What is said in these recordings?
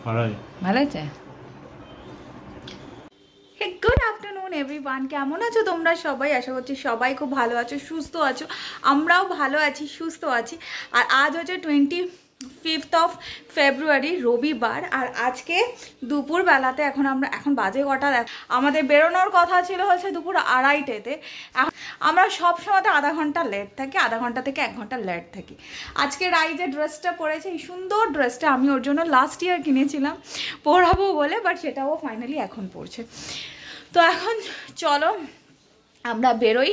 ভালো আছে। Good afternoon everyone, কেমন আছো তোমরা সবাই? আশা করছি সবাই খুব ভালো আছো, সুস্থ আছো। আমরাও ভালো আছি, সুস্থ আছি। আর আজ হচ্ছে 25 ফেব্রুয়ারি, রবিবার। আর আজকে দুপুরবেলাতে এখন বাজে কটা, আমাদের বেরোনোর কথা ছিল হচ্ছে দুপুর 2:30-তে। আমরা সব সময়তে আধা ঘন্টা লেট থাকি, আধা ঘন্টা থেকে 1 ঘন্টা লেট থাকি। আজকে রাই যে ড্রেসটা পরেছে, এই সুন্দর ড্রেসটা আমি ওর জন্য লাস্ট ইয়ার কিনেছিলাম পরাবো বলে, বাট সেটাও ফাইনালি এখন পরছে। তো এখন চলো আমরা বেরোই।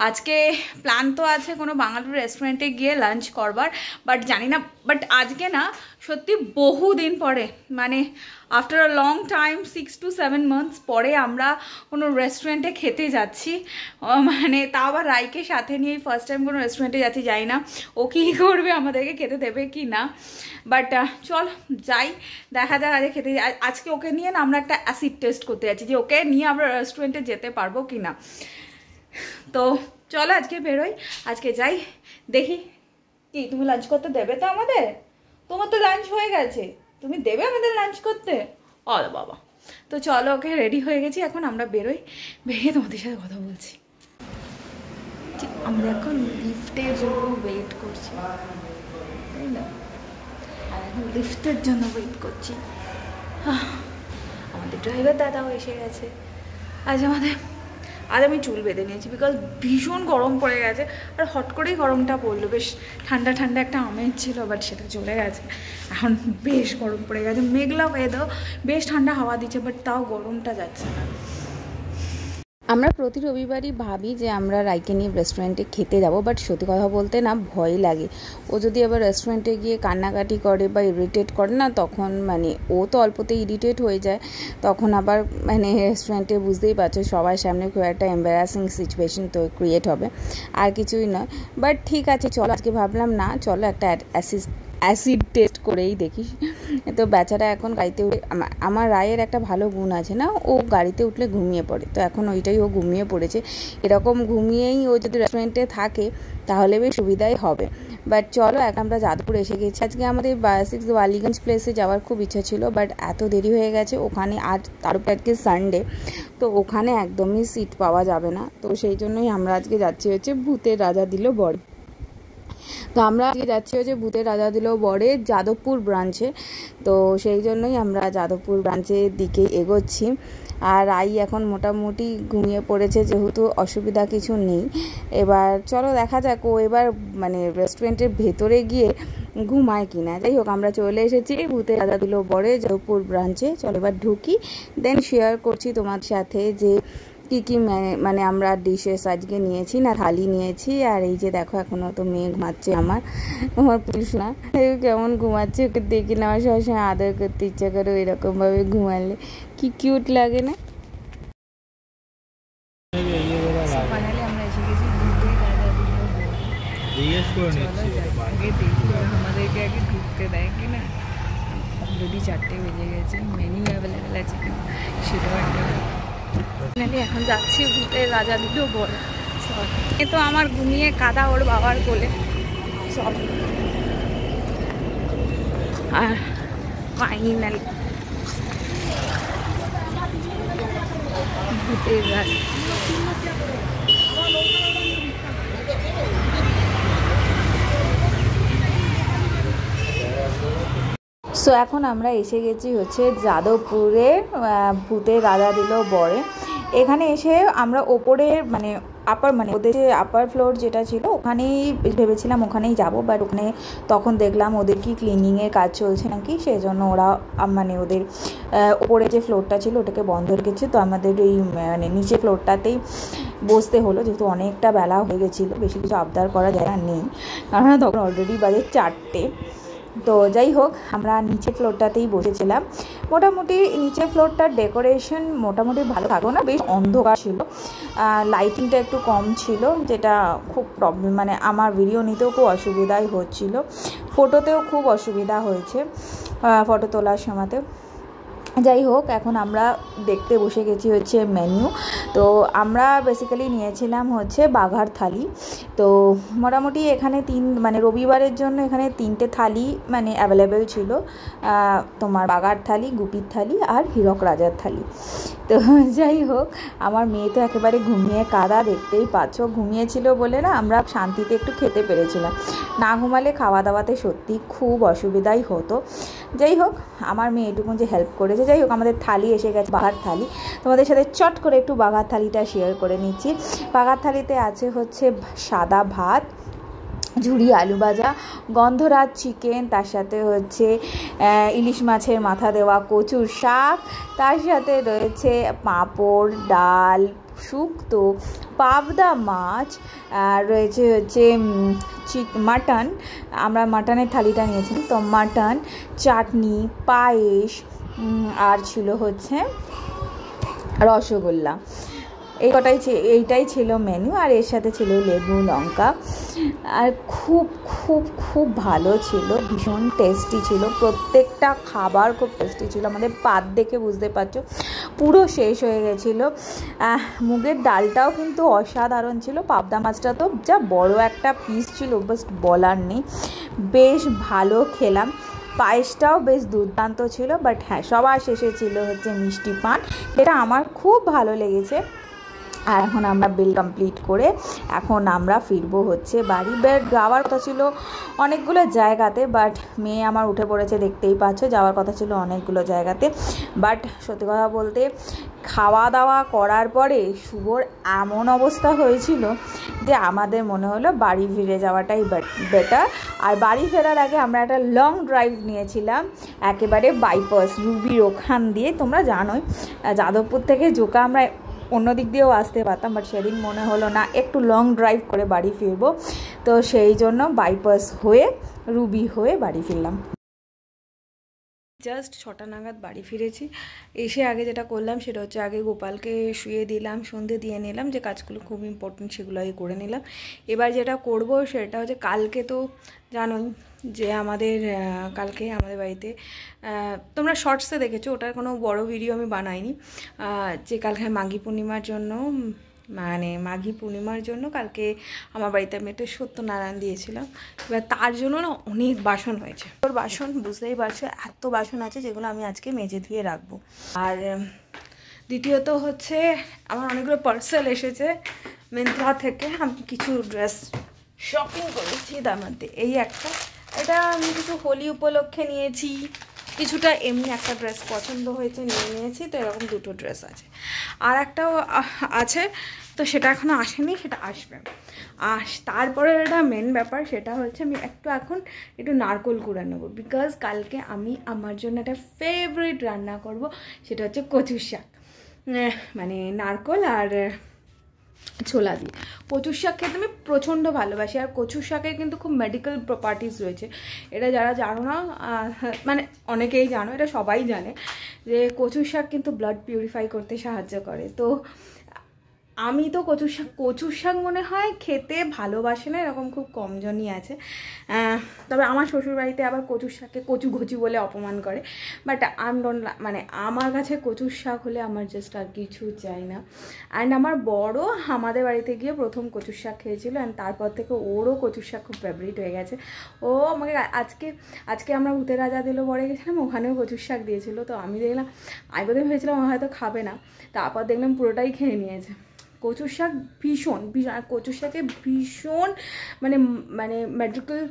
আজকে প্ল্যান তো আছে কোনো বাঙালি রেস্টুরেন্টে গিয়ে লাঞ্চ করবার, বাট জানি না, বাট আজকে না সত্যি বহুদিন পরে, মানে after a long time 6 to 7 months পরে আমরা কোনো রেস্টুরেন্টে খেতে যাচ্ছি। মানে তাও আবার রাইকে সাথে নিয়ে ফার্স্ট টাইম কোনো রেস্টুরেন্টে যাচ্ছি। যাই না ও কী করবে, আমাদেরকে খেতে দেবে কি না, বাট চল যাই, দেখা যাক আজকে খেতে। আজকে ওকে নিয়ে না আমরা একটা অ্যাসিড টেস্ট করতে যাচ্ছি, যে ওকে নিয়ে আমরা রেস্টুরেন্টে যেতে পারবো কি না। তো চলো আজকে বেরোই, আজকে যাই, দেখি। কি তুমি লাঞ্চ করতে দেবে তো আমাদের? তোমার তো লাঞ্চ হয়ে গেছে, তুমি দেবে আমাদের লাঞ্চ করতে? অরে বাবা। তো চলো, ওকে রেডি হয়ে গেছি, এখন আমরা বেরোই, বেরিয়ে তোমাদের সাথে কথা বলছি। আমরা এখন লিফটের জন্য ওয়েট করছি, তাই না? আর এখন লিফটের জন্য ওয়েট করছি। আমাদের ড্রাইভার দাদাও এসে গেছে। আজ আমি চুল বেঁধে নিয়েছি, বিকজ ভীষণ গরম পড়ে গেছে। আর হট করেই গরমটা পড়লো, বেশ ঠান্ডা ঠান্ডা একটা আমেজ ছিল, বাট সেটা চলে গেছে। এখন বেশ গরম পড়ে গেছে, মেঘলা ওয়েদার, বেশ ঠান্ডা হাওয়া দিচ্ছে, বাট তাও গরমটা যাচ্ছে না। আমরা প্রতি রবিবারই ভাবি যে আমরা রাইকে নিয়ে রেস্টুরেন্টে খেতে যাব, বাট সত্যি কথা বলতে না ভয় লাগে। ও যদি আবার রেস্টুরেন্টে গিয়ে কান্নাকাটি করে বা ইরিটেট করে না, তখন মানে ও তো অল্পতেই ইরিটেট হয়ে যায়, তখন আবার মানে রেস্টুরেন্টে বুঝতেই পারছো সবার সামনে খুব একটা এম্বারাসিং সিচুয়েশন তো ক্রিয়েট হবে, আর কিছুই নয়। বাট ঠিক আছে, চলো আজকে ভাবলাম না, চলো একটা অ্যাসিড টেস্ট করেই দেখি। তো বেচারা এখন গাড়িতে উঠে, আমার রায়ের একটা ভালো গুণ আছে না, ও গাড়িতে উঠলে ঘুমিয়ে পড়ে, তো এখন ওইটাই ও ঘুমিয়ে পড়েছে। এরকম ঘুমিয়েই ও যদি রেস্টুরেন্টে থাকে তাহলে বেশ সুবিধাই হবে। বাট চলো, এখন আমরা যাদবপুর এসে গেছি। আজকে আমাদের 6 বালিগঞ্জ প্লেসে যাওয়ার খুব ইচ্ছা ছিল, বাট এত দেরি হয়ে গেছে ওখানে, আর তার উপরে আজকে সানডে, তো ওখানে একদমই সিট পাওয়া যাবে না। তো সেই জন্যই আমরা আজকে যাচ্ছি হচ্ছে ভূতের রাজা দিল বর। তো আমরা আজকে যাচ্ছি হচ্ছে ভূতের রাজা দিল বরে যাদবপুর ব্রাঞ্চে। তো সেই জন্যই আমরা যাদবপুর ব্রাঞ্চের দিকে এগোচ্ছি। আর রাই এখন মোটামুটি ঘুমিয়ে পড়েছে, যেহেতু অসুবিধা কিছু নেই। এবার চলো দেখা যাক ও এবার মানে রেস্টুরেন্টের ভেতরে গিয়ে ঘুমায় কিনা। যাই হোক, আমরা চলে এসেছি ভূতের রাজা দিল বরে যাদবপুর ব্রাঞ্চে। চলো এবার ঢুকি, দেন শেয়ার করছি তোমার সাথে যে কি কি মানে আমরা ডিশেস আজকে নিয়েছি, না থালি নিয়েছি। আর এই যে দেখো, এখনও তো মেয়ে ঘুমাচ্ছে, আমার পুলিশ না কেমন ঘুমাচ্ছে, ওকে দেখি না আমার সবসময় আদর করতে ইচ্ছা করে, এরকমভাবে ঘুমালে কি কিউট লাগে না? ফাইনালি আমরা এসে গেছি ভূতের রাজা দিল বরে। আগে দেখি আমাদেরকে আগে ঢুকতে দেয় কিনা। অলরেডি 4টে বেজে গেছে, মেনু অ্যাভেলেবেল আছে কিনা সেটাও একটা। ফাইনালি এখন যাচ্ছি ভূতের রাজা দিল বরে। এ তো আমার ঘুমিয়ে কাদা ওর বাবার কোলে সব। আর ফাইনালি ভূতের রাজা। সো এখন আমরা এসে গেছি হচ্ছে যাদবপুরের ভূতের রাজা দিল বরে। এখানে এসে আমরা ওপরের মানে ওদের যে আপার ফ্লোর যেটা ছিল ওখানেই ভেবেছিলাম ওখানেই যাব, বাট ওখানে তখন দেখলাম ওদের কি ক্লিনিংয়ের কাজ চলছে নাকি, সেই জন্য ওরা মানে ওদের ওপরে যে ফ্লোরটা ছিল ওটাকে বন্ধ রেখেছে। তো আমাদের এই মানে নিচে ফ্লোরটাতেই বসতে হলো, যেহেতু অনেকটা বেলা হয়ে গেছিলো, বেশি কিছু আবদার করা জায়গা নেই, কারণ তখন অলরেডি বাজে 4টে। তো যাই হোক, আমরা নিচে ফ্লোরটাতেই বসেছিলাম। মোটামুটি নিচে ফ্লোরটার ডেকোরেশন মোটামুটি ভালো থাকো না, বেশ অন্ধকার ছিল, লাইটিংটা একটু কম ছিল, যেটা খুব প্রবলেম, মানে আমার ভিডিও নিতেও খুব অসুবিধাই হচ্ছিল, ফটোতেও খুব অসুবিধা হয়েছে ফটো তোলার সময়তে। যাই হোক, এখন আমরা দেখতে বসে গেছি হচ্ছে মেনু। তো আমরা বেসিক্যালি নিয়েছিলাম হচ্ছে বাঘার থালি। তো মোটামুটি এখানে মানে রবিবারের জন্য এখানে 3টে থালি মানে অ্যাভেলেবেল ছিল, তোমার বাঘার থালি, গুপির থালি আর হীরক রাজার থালি। তো যাই হোক, আমার মেয়ে তো একেবারে ঘুমিয়ে কাদা, দেখতেই পাচ্ছ। ঘুমিয়েছিল বলে না আমরা শান্তিতে একটু খেতে পেরেছিলাম, না ঘুমালে খাওয়া দাওয়াতে সত্যি খুব অসুবিধাই হতো। যাই হোক, আমার মেয়ে এটুকুন যে হেল্প করেছে। যাই হোক, আমাদের থালি এসে গেছে, বাঘার থালি। তোমাদের সাথে চট করে একটু বাঘার থালিটা শেয়ার করে নিচ্ছি। বাঘার থালিতে আছে হচ্ছে সাদা ভাত, ঝুড়ি আলু ভাজা, গন্ধরাজ চিকেন, তার সাথে হচ্ছে ইলিশ মাছের মাথা দেওয়া কচুর শাক, তার সাথে রয়েছে পাঁপড়, ডাল, শুক্তো, পাবদা মাছ, আর রয়েছে হচ্ছে মাটন। আমরা মাটনের থালিটা নিয়েছিলাম, তো মাটন, চাটনি, পায়েস, আর ছিল হচ্ছে রসগোল্লা। এইটাই ছিল মেনু। আর এর সাথে ছিল লেবু, লঙ্কা। আর খুব খুব খুব ভালো ছিল, ভীষণ টেস্টি ছিল, প্রত্যেকটা খাবার খুব টেস্টি ছিল। আমাদের পাত দেখে বুঝতে পারছো পুরো শেষ হয়ে গেছিলো। মুগের ডালটাও কিন্তু অসাধারণ ছিল। পাবদা মাছটা তো যা বড় একটা পিস ছিল, বাস বলার নেই, বেশ ভালো খেলাম। পায়েসটাও বেশ দুর্দান্ত ছিল। বাট হ্যাঁ, সবার শেষে ছিল হচ্ছে মিষ্টি পান, যেটা আমার খুব ভালো লেগেছে। আর এখন আমরা বিল কমপ্লিট করে এখন আমরা ফিরবো হচ্ছে বাড়ি। যাওয়ার কথা ছিল অনেকগুলো জায়গাতে, বাট মেয়ে আমার উঠে পড়েছে, দেখতেই পাচ্ছ। যাওয়ার কথা ছিল অনেকগুলো জায়গাতে, বাট সত্যি কথা বলতে খাওয়া দাওয়া করার পরে শুভর এমন অবস্থা হয়েছিল যে আমাদের মনে হলো বাড়ি ফিরে যাওয়াটাই বেটার। আর বাড়ি ফেরার আগে আমরা একটা লং ড্রাইভ নিয়েছিলাম একেবারে বাইপাস রুবির ওখান দিয়ে। তোমরা জানোই যাদবপুর থেকে জোকা আমরা অন্য দিক দিয়েও আসতে পারতাম, বাট সেদিন মনে হলো না, একটু লং ড্রাইভ করে বাড়ি ফিরবো। তো সেই জন্য বাইপাস হয়ে রুবি হয়ে বাড়ি ফিরলাম। জাস্ট 6টা নাগাদ বাড়ি ফিরেছি। এসে আগে যেটা করলাম সেটা হচ্ছে আগে গোপালকে শুয়ে দিলাম, সন্ধে দিয়ে নিলাম, যে কাজগুলো খুব ইম্পর্টেন্ট সেগুলো আগে করে নিলাম। এবার যেটা করব সেটা হচ্ছে, কালকে তো জানোই যে কালকে আমাদের বাড়িতে তোমরা শর্টসে দেখেছো, ওটার কোনো বড় ভিডিও আমি বানাইনি, যে কালকে মাঘী পূর্ণিমার জন্য কালকে আমার বাড়িতে আমি একটা সত্যনারায়ণ দিয়েছিলাম। এবার তার জন্য না অনেক বাসন হয়েছে। ওর বাসন বুঝতেই পারছো, এত বাসন আছে যেগুলো আমি আজকে মেজে ধুয়ে রাখবো। আর দ্বিতীয়ত হচ্ছে আমার অনেকগুলো পার্সেল এসেছে মিন্ত্রা থেকে। আমি কিছু ড্রেস শপিং করেছি, তার মধ্যে এই একটা, এটা আমি কিছু হোলি উপলক্ষে নিয়েছি, কিছুটা এমনি একটা ড্রেস পছন্দ হয়েছে নিয়েছি। তো এরকম 2টো ড্রেস আছে, আর একটাও আছে, তো সেটা এখনও আসেনি, সেটা আসবে। আর তারপরে একটা মেন ব্যাপার, সেটা হচ্ছে আমি এখন একটু নারকোল কুড়া নেবো, বিকজ কালকে আমি আমার জন্য একটা ফেভারিট রান্না করব, সেটা হচ্ছে কচুর শাক, মানে নারকোল আর ছোলা দিয়ে। কচুর শাক খেতে আমি প্রচণ্ড ভালোবাসি। আর কচুর শাকের কিন্তু খুব মেডিকেল প্রপার্টিস রয়েছে, এটা যারা জানো না, মানে অনেকেই জানো, এটা সবাই জানে যে কচুর শাক কিন্তু ব্লাড পিউরিফাই করতে সাহায্য করে। তো আমি তো কচুর শাক মনে হয় খেতে ভালোবাসে না এরকম খুব কমজনই আছে। তবে আমার শ্বশুরবাড়িতে আবার কচুর শাককে কচু ঘচু বলে অপমান করে, বাট মানে আমার কাছে কচুর শাক হলে আমার জাস্ট আর কিছু চাই না। অ্যান্ড আমার বড় আমাদের বাড়িতে গিয়ে প্রথম কচুর শাক খেয়েছিল, অ্যান্ড তারপর থেকে ওরও কচুর শাক খুব ফেভারিট হয়ে গেছে। ও আমাকে আজকে আমরা ভূতের রাজা দিল বড়ে গেছিলাম, ওখানেও কচুর শাক দিয়েছিল। তো আমি দেখলাম, আমি প্রথমে ভেবেছিলাম হয়তো খাবে না, তারপর দেখলাম পুরোটাই খেয়ে নিয়েছে। কচুর শাক ভীষণ কচুর শাকে ভীষণ মানে মেডিকেল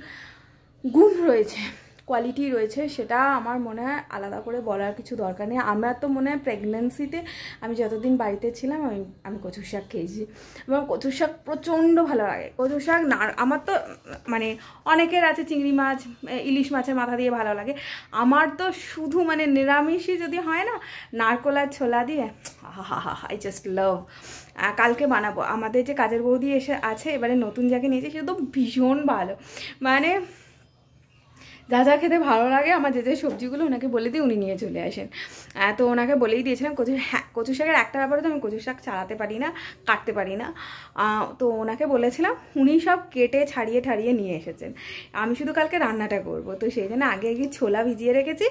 গুণ রয়েছে, কোয়ালিটি রয়েছে, সেটা আমার মনে হয় আলাদা করে বলার কিছু দরকার নেই। আমার তো মনে হয় প্রেগনেন্সিতে আমি যতদিন বাড়িতে ছিলাম আমি কচুর শাক খেয়েছি। আমার কচুর শাক প্রচণ্ড ভালো লাগে। কচুর শাক আমার তো মানে অনেকের আছে চিংড়ি মাছ, ইলিশ মাছের মাথা দিয়ে ভালো লাগে, আমার তো শুধু মানে নিরামিষই যদি হয় না, নারকোল আর ছোলা দিয়ে, আই জাস্ট লাভ। কালকে বানাবো। আমাদের যে কাজের বৌদি আছে, এবারে নতুন যাকে নিয়েছে, সে তো ভীষণ ভালো, মানে যা যা খেতে ভালো লাগে আমার যে সবজিগুলো ওনাকে বলে দিই, উনি নিয়ে চলে আসেন। তো ওনাকে বলেই দিয়েছিলাম কচু শাকের একটা ব্যাপারে তো আমি কচু শাক চালাতে পারি না, কাটতে পারি না। তো ওনাকে বলেছিলাম, উনি সব কেটে ছাড়িয়ে নিয়ে এসেছেন। আমি শুধু কালকে রান্নাটা করব, তো সেই জন্য আগে ছোলা ভিজিয়ে রেখেছি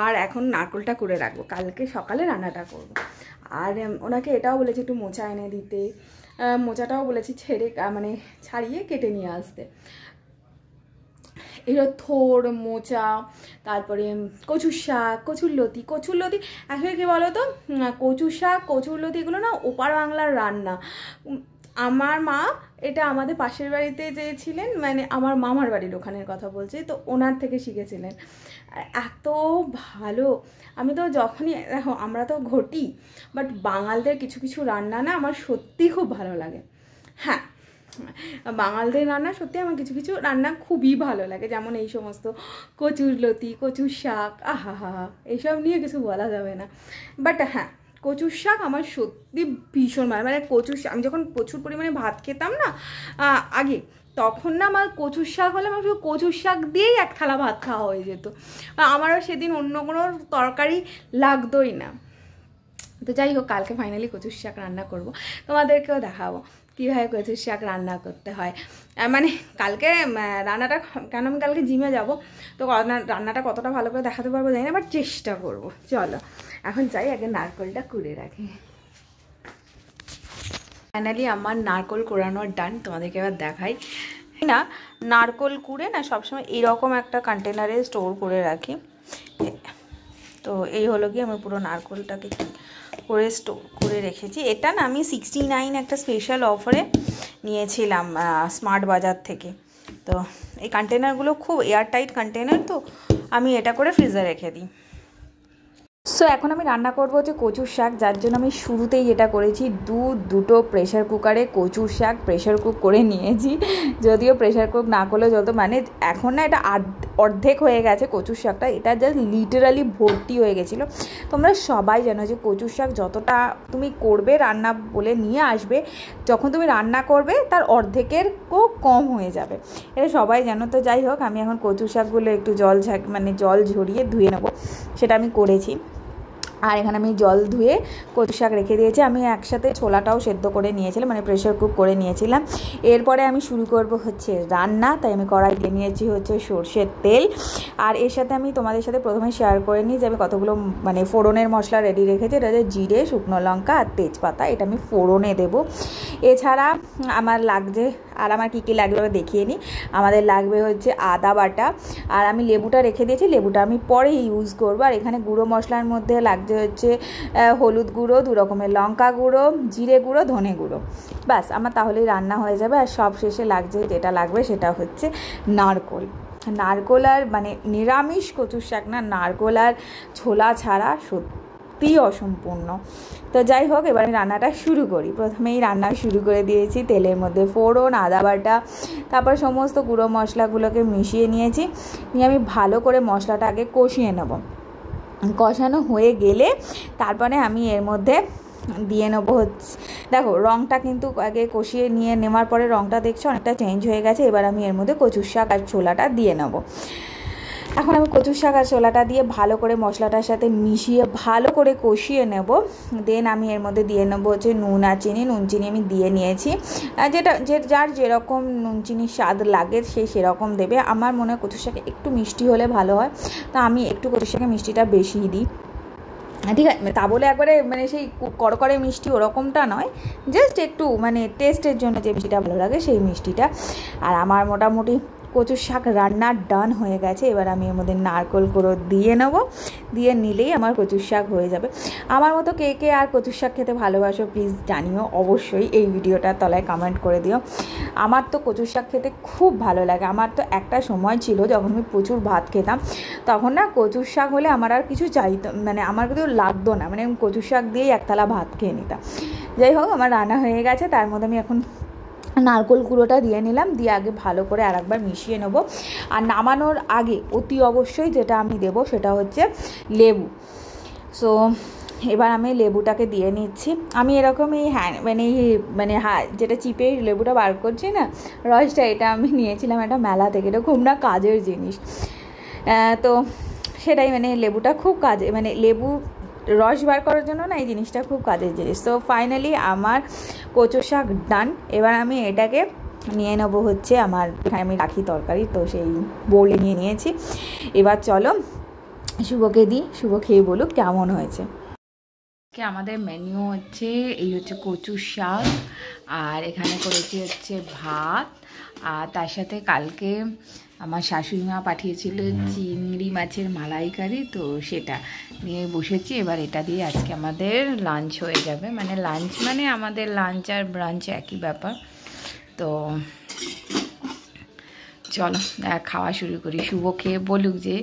আর এখন নারকোলটা করে রাখবো, কালকে সকালে রান্নাটা করব। আর ওনাকে এটাও বলেছি একটু মোচা এনে দিতে, মোচাটাও বলেছি ছাড়িয়ে কেটে নিয়ে আসতে। এগুলো থোড়, মোচা, তারপরে কচুর শাক, কচুরলতি আসলে কী বলো তো, কচু শাক কচুরলতি এগুলো না ওপার বাংলার রান্না। আমার মা এটা আমাদের পাশের বাড়িতে যে ছিলেন, আমার মামার বাড়ির ওখানের কথা বলছি, তো ওনার থেকে শিখেছিলেন। এত ভালো, আমি তো যখনই দেখো আমরা তো ঘটি, বাট বাঙালদের কিছু কিছু রান্না না আমার সত্যি খুব ভালো লাগে। হ্যাঁ, বাঙালদের রান্না সত্যি আমার কিছু কিছু রান্না খুবই ভালো লাগে, যেমন এই সমস্ত কচুরলতি, কচুর শাক, আহা এইসব নিয়ে কিছু বলা যাবে না। বাট হ্যাঁ, কচুর শাক আমার সত্যি ভীষণ ভালো, কচুর শাক আমি যখন প্রচুর পরিমাণে ভাত খেতাম না আগে, তখন না আমার কচুর শাক হলে আমার শুধু কচুর শাক দিয়েই এক থালা ভাত খাওয়া হয়ে যেত, আমারও সেদিন অন্য কোনো তরকারি লাগতোই না। তো যাই হোক, কালকে ফাইনালি কচুর শাক রান্না করব, তোমাদেরকেও দেখাবো কীভাবে কচুর শাক রান্না করতে হয়। কালকে রান্নাটা, কেন আমি কালকে জিমে যাব, তো রান্নাটা কতটা ভালো করে দেখাতে পারবো জানি না, বাট চেষ্টা করব। চলো এখন যাই, আগে নারকোলটা কুড়ে রাখি। ফাইনালি আমার নারকোল কোড়ানোর ডান, তোমাদেরকে এবার দেখাই। না, নারকোল কুড়ে না সবসময় এরকম একটা কন্টেনারে স্টোর করে রাখি। তো এই হলো কি আমার পুরো নারকোলটাকে করে স্টোর করে রেখেছি। এটা না আমি 69 একটা স্পেশাল অফারে নিয়েছিলাম স্মার্ট বাজার থেকে। তো এই কন্টেনারগুলো খুব এয়ারটাইট কন্টেনার, তো আমি এটা করে ফ্রিজে রেখে দিই। সো এখন আমি রান্না করবো হচ্ছে কচুর শাক, যার জন্য আমি শুরুতেই যেটা করেছি, দুটো প্রেশার কুকারে কচুর শাক প্রেশার কুক করে নিয়েছি। যদিও প্রেশার কুক না করলে যত এখন না এটা অর্ধেক হয়ে গেছে কচুর শাকটা, এটা জাস্ট লিটারালি ভর্তি হয়ে গেছিলো। তোমরা সবাই জানো যে কচুর শাক যতটা তুমি করবে রান্না বলে নিয়ে আসবে, যখন তুমি রান্না করবে তার অর্ধেকেরও কম হয়ে যাবে, এটা সবাই জানো। তো যাই হোক, আমি এখন কচুর শাকগুলো একটু জল ঝরিয়ে ধুয়ে নেবো, সেটা আমি করেছি। আর এখানে আমি জল ধুয়ে কচু শাক রেখে দিয়েছি। আমি একসাথে ছোলাটাও সেদ্ধ করে নিয়েছিলাম, প্রেশার কুক করে নিয়েছিলাম। এরপরে আমি শুরু করব হচ্ছে রান্না, তাই আমি কড়াই দিয়ে নিয়েছি হচ্ছে সর্ষের তেল। আর এর সাথে আমি তোমাদের সাথে প্রথমে শেয়ার করে নিই যে আমি কতগুলো ফোড়নের মশলা রেডি রেখেছি। এটা হচ্ছে জিরে, শুকনো লঙ্কা আর তেজপাতা, এটা আমি ফোড়নে দেবো। এছাড়া আমার লাগছে, আর আমার কী কী লাগবে দেখিয়ে নিই। আমাদের লাগবে হচ্ছে আদা বাটা, আর আমি লেবুটা রেখে দিয়েছি, লেবুটা আমি পরে ইউজ করবো। আর এখানে গুঁড়ো মশলার মধ্যে লাগছে হচ্ছে হলুদ গুঁড়ো, 2 রকমের লঙ্কা গুঁড়ো, জিরে গুঁড়ো, ধনে গুঁড়ো। ব্যাস আমার তাহলেই রান্না হয়ে যাবে। আর সব শেষে যেটা লাগবে সেটা হচ্ছে নারকোল। আর নিরামিষ কচুর শাক না, নারকোল আর ছোলা ছাড়া সত্যি অসম্পূর্ণ। তো যাই হোক, এবার আমি রান্নাটা শুরু করি। প্রথমেই রান্না শুরু করে দিয়েছি, তেলের মধ্যে ফোড়ন, আদা বাটা, তারপর সমস্ত গুঁড়ো মশলাগুলোকে মিশিয়ে নিয়েছি। নিয়ে আমি ভালো করে মশলাটা আগে কষিয়ে নেব। কষানো হয়ে গেলে তারপরে আমি এর মধ্যে দিয়ে নেবো হচ্ছে, দেখো রঙটা কিন্তু আগে কষিয়ে নেওয়ার পরে রঙটা দেখছো অনেকটা চেঞ্জ হয়ে গেছে। এবার আমি এর মধ্যে কচুর শাক আর ছোলাটা দিয়ে নেবো। এখন আমি কচুর শাক আর ছোলাটা দিয়ে ভালো করে মশলাটার সাথে মিশিয়ে ভালো করে কষিয়ে নেব। দেন আমি এর মধ্যে দিয়ে নেবো হচ্ছে নুন আর চিনি। নুন চিনি আমি দিয়ে নিয়েছি, যার যেরকম নুন চিনির স্বাদ লাগে সেরকম দেবে। আমার মনে হয় কচুর শাকে একটু মিষ্টি হলে ভালো হয়, তা আমি একটু কচুর শাকে মিষ্টিটা বেশিই দিই। ঠিক আছে, তা বলে একবারে সেই কড়কড়ে মিষ্টি ওরকমটা নয়, জাস্ট একটু টেস্টের জন্য যে মিষ্টিটা ভালো লাগে সেই মিষ্টিটা। আর আমার মোটামুটি কচুর শাক রান্না ডান হয়ে গেছে। এবার আমি এর মধ্যে নারকোল গুঁড়ো দিয়ে নেবো, দিয়ে নিলেই আমার কচুর শাক হয়ে যাবে। আমার মতো কে কে আর কচুর শাক খেতে ভালোবাসো প্লিজ জানিও, অবশ্যই এই ভিডিওটার তলায় কমেন্ট করে দিও। আমার তো কচুর শাক খেতে খুব ভালো লাগে। আমার তো একটা সময় ছিল যখন আমি প্রচুর ভাত খেতাম, তখন না কচুর শাক হলে আমার আর কিছু চাইতো আমার কিন্তু লাগতো না, আমি কচুর শাক দিয়েই এক থালা ভাত খেয়ে নিতাম। যাই হোক, আমার রান্না হয়ে গেছে। তার মধ্যে আমি এখন নারকোল গুঁড়োটা দিয়ে নিলাম, দিয়ে আগে ভালো করে আরেকবার মিশিয়ে নেব। আর নামানোর আগে অতি অবশ্যই যেটা আমি দেবো সেটা হচ্ছে লেবু। সো এবার আমি লেবুটাকে দিয়ে নিচ্ছি। আমি এরকম এই যেটা চিপে লেবুটা বার করছি না রসটা, এটা আমি নিয়েছিলাম একটা মেলা থেকে, এটা খুব না কাজের জিনিস। তো সেটাই, মানে লেবুটা খুব কাজে, মানে লেবু রস বার করার জন্য না এই জিনিসটা খুব কাজের জিনিস। তো ফাইনালি আমার কচু শাক ডান। এবার আমি এটাকে নিয়ে নেবো হচ্ছে আমার এখানে আমি রাখি তরকারি, তো সেই বোলে নিয়ে নিয়েছি। এবার চলো শুভকে দিই, শুভ খেয়ে বলুক কেমন হয়েছে। আমাদের মেনু হচ্ছে এই হচ্ছে কচু শাক, আর এখানে করেছি হচ্ছে ভাত, আর তার সাথে কালকে আমার শাশুড়ি মা পাঠিয়েছিল চিংড়ি মাছের মালাইকারি, তো সেটা নিয়ে বসেছি। এবার এটা দিয়ে আজকে আমাদের লাঞ্চ হয়ে যাবে, মানে লাঞ্চ মানে আমাদের লাঞ্চ আর ব্রাঞ্চ একই ব্যাপার। তো চলো খাওয়া শুরু করি। শুভ খেয়ে বলুক যে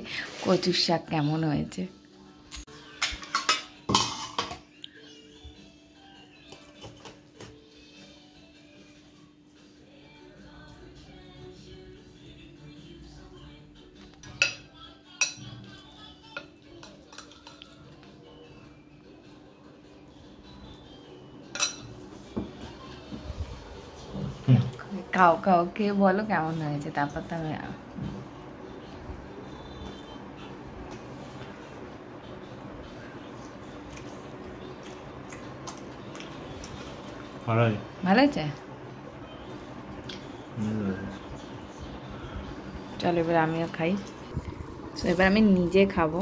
কচুর শাক কেমন হয়েছে। খাও খাও, খেয়ে বলো কেমন হয়েছে, তারপর তো আমি ভালো হয়েছে। চলো এবার আমিও খাই। এবার আমি নিজে খাবো।